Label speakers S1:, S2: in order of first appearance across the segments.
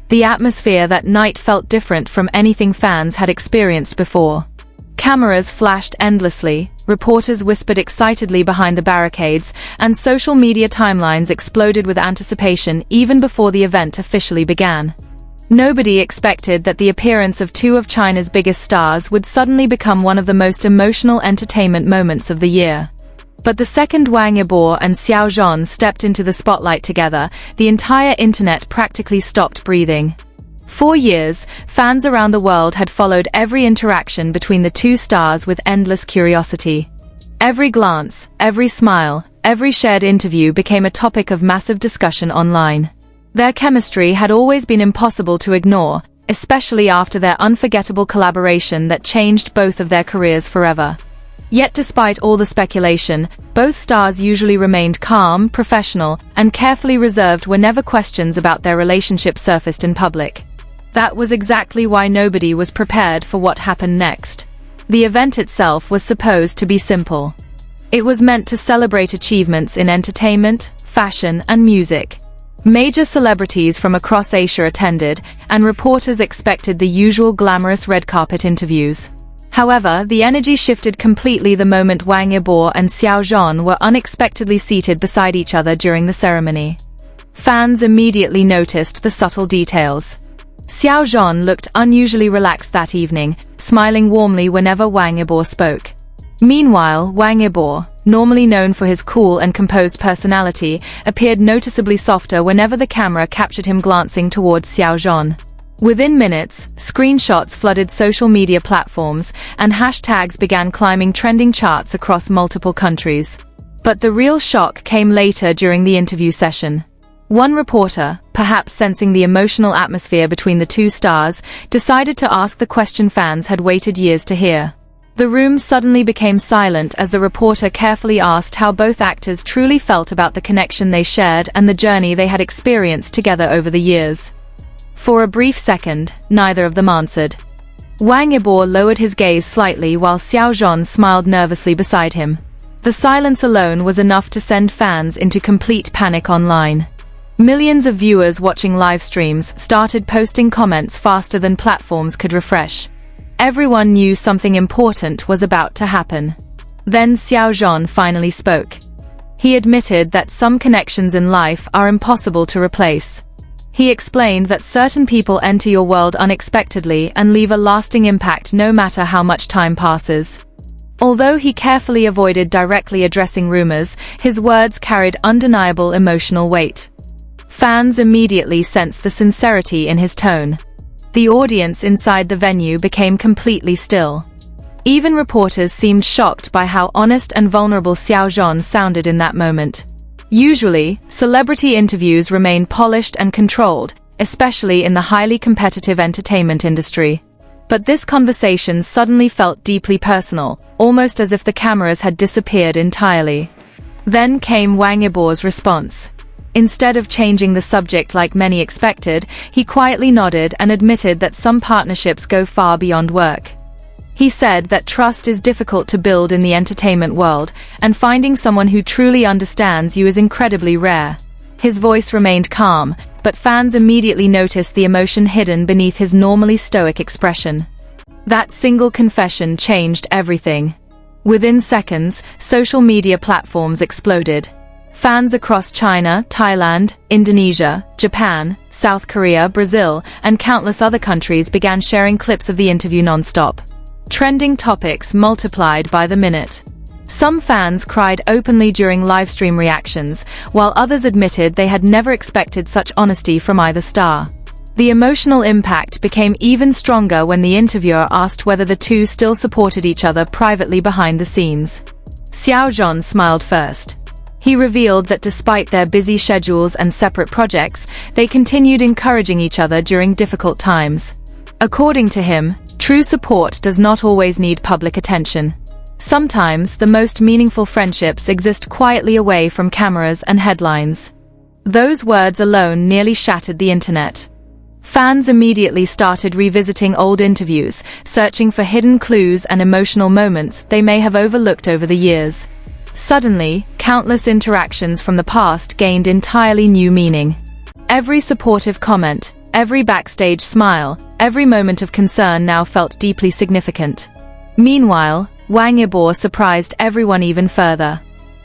S1: The atmosphere that night felt different from anything fans had experienced before. Cameras flashed endlessly, reporters whispered excitedly behind the barricades, and social media timelines exploded with anticipation even before the event officially began. Nobody expected that the appearance of two of China's biggest stars would suddenly become one of the most emotional entertainment moments of the year. But the second Wang Yibo and Xiao Zhan stepped into the spotlight together, the entire internet practically stopped breathing. For years, fans around the world had followed every interaction between the two stars with endless curiosity. Every glance, every smile, every shared interview became a topic of massive discussion online. Their chemistry had always been impossible to ignore, especially after their unforgettable collaboration that changed both of their careers forever. Yet despite all the speculation, both stars usually remained calm, professional, and carefully reserved whenever questions about their relationship surfaced in public. That was exactly why nobody was prepared for what happened next. The event itself was supposed to be simple. It was meant to celebrate achievements in entertainment, fashion, and music. Major celebrities from across Asia attended, and reporters expected the usual glamorous red carpet interviews. However, the energy shifted completely the moment Wang Yibo and Xiao Zhan were unexpectedly seated beside each other during the ceremony. Fans immediately noticed the subtle details. Xiao Zhan looked unusually relaxed that evening, smiling warmly whenever Wang Yibo spoke. Meanwhile, Wang Yibo, normally known for his cool and composed personality, appeared noticeably softer whenever the camera captured him glancing towards Xiao Zhan. Within minutes, screenshots flooded social media platforms, and hashtags began climbing trending charts across multiple countries. But the real shock came later during the interview session. One reporter, perhaps sensing the emotional atmosphere between the two stars, decided to ask the question fans had waited years to hear. The room suddenly became silent as the reporter carefully asked how both actors truly felt about the connection they shared and the journey they had experienced together over the years. For a brief second, neither of them answered. Wang Yibo lowered his gaze slightly while Xiao Zhan smiled nervously beside him. The silence alone was enough to send fans into complete panic online. Millions of viewers watching live streams started posting comments faster than platforms could refresh. Everyone knew something important was about to happen. Then Xiao Zhan finally spoke. He admitted that some connections in life are impossible to replace. He explained that certain people enter your world unexpectedly and leave a lasting impact no matter how much time passes. Although he carefully avoided directly addressing rumors, his words carried undeniable emotional weight. Fans immediately sensed the sincerity in his tone. The audience inside the venue became completely still. Even reporters seemed shocked by how honest and vulnerable Xiao Zhan sounded in that moment. Usually, celebrity interviews remain polished and controlled, especially in the highly competitive entertainment industry. But this conversation suddenly felt deeply personal, almost as if the cameras had disappeared entirely. Then came Wang Yibo's response. Instead of changing the subject like many expected, he quietly nodded and admitted that some partnerships go far beyond work. He said that trust is difficult to build in the entertainment world, and finding someone who truly understands you is incredibly rare. His voice remained calm, but fans immediately noticed the emotion hidden beneath his normally stoic expression. That single confession changed everything. Within seconds, social media platforms exploded. Fans across China, Thailand, Indonesia, Japan, South Korea, Brazil, and countless other countries began sharing clips of the interview non-stop. Trending topics multiplied by the minute. Some fans cried openly during livestream reactions, while others admitted they had never expected such honesty from either star. The emotional impact became even stronger when the interviewer asked whether the two still supported each other privately behind the scenes. Xiao Zhan smiled first. He revealed that despite their busy schedules and separate projects, they continued encouraging each other during difficult times. According to him, true support does not always need public attention. Sometimes, the most meaningful friendships exist quietly away from cameras and headlines. Those words alone nearly shattered the internet. Fans immediately started revisiting old interviews, searching for hidden clues and emotional moments they may have overlooked over the years. Suddenly, countless interactions from the past gained entirely new meaning. Every supportive comment, Every backstage smile, every moment of concern now felt deeply significant. Meanwhile, Wang Yibo surprised everyone even further.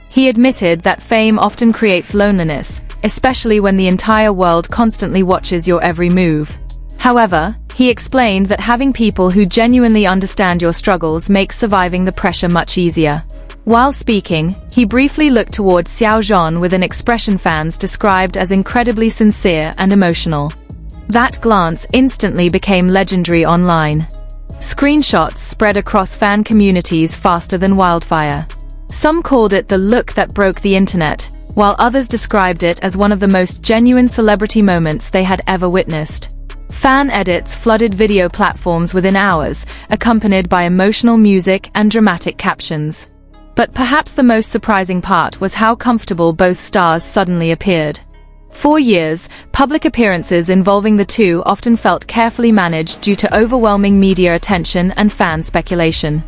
S1: He admitted that fame often creates loneliness, especially when the entire world constantly watches your every move. However, he explained that having people who genuinely understand your struggles makes surviving the pressure much easier. While speaking, he briefly looked towards Xiao Zhan with an expression fans described as incredibly sincere and emotional. That glance instantly became legendary online. Screenshots spread across fan communities faster than wildfire. Some called it the look that broke the internet, while others described it as one of the most genuine celebrity moments they had ever witnessed. Fan edits flooded video platforms within hours, accompanied by emotional music and dramatic captions. But perhaps the most surprising part was how comfortable both stars suddenly appeared. For years, public appearances involving the two often felt carefully managed due to overwhelming media attention and fan speculation.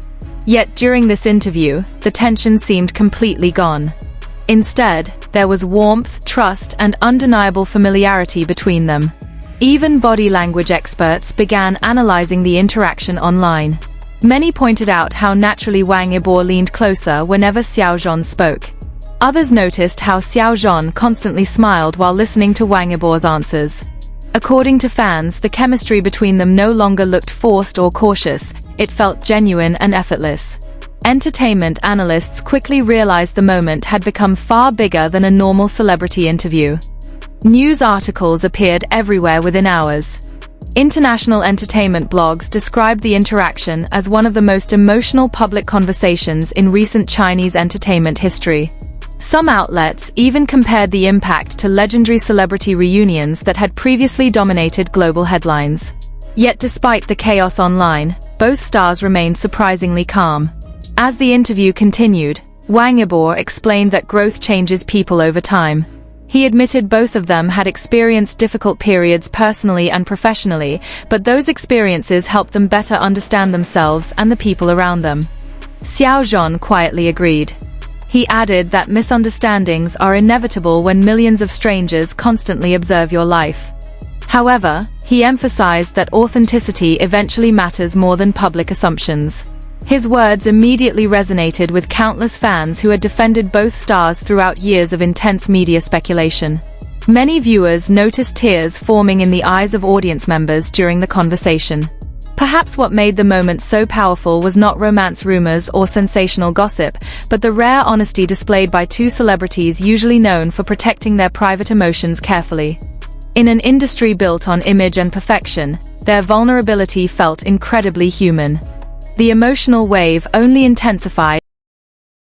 S1: Yet during this interview, the tension seemed completely gone. Instead, there was warmth, trust, and undeniable familiarity between them. Even body language experts began analyzing the interaction online. Many pointed out how naturally Wang Yibo leaned closer whenever Xiao Zhan spoke. Others noticed how Xiao Zhan constantly smiled while listening to Wang Yibo's answers. According to fans, the chemistry between them no longer looked forced or cautious, it felt genuine and effortless. Entertainment analysts quickly realized the moment had become far bigger than a normal celebrity interview. News articles appeared everywhere within hours. International entertainment blogs described the interaction as one of the most emotional public conversations in recent Chinese entertainment history. Some outlets even compared the impact to legendary celebrity reunions that had previously dominated global headlines. Yet despite the chaos online, both stars remained surprisingly calm. As the interview continued, Wang Yibo explained that growth changes people over time. He admitted both of them had experienced difficult periods personally and professionally, but those experiences helped them better understand themselves and the people around them. Xiao Zhan quietly agreed. He added that misunderstandings are inevitable when millions of strangers constantly observe your life. However, he emphasized that authenticity eventually matters more than public assumptions. His words immediately resonated with countless fans who had defended both stars throughout years of intense media speculation. Many viewers noticed tears forming in the eyes of audience members during the conversation. Perhaps what made the moment so powerful was not romance rumors or sensational gossip, but the rare honesty displayed by two celebrities usually known for protecting their private emotions carefully. In an industry built on image and perfection, their vulnerability felt incredibly human. The emotional wave only intensified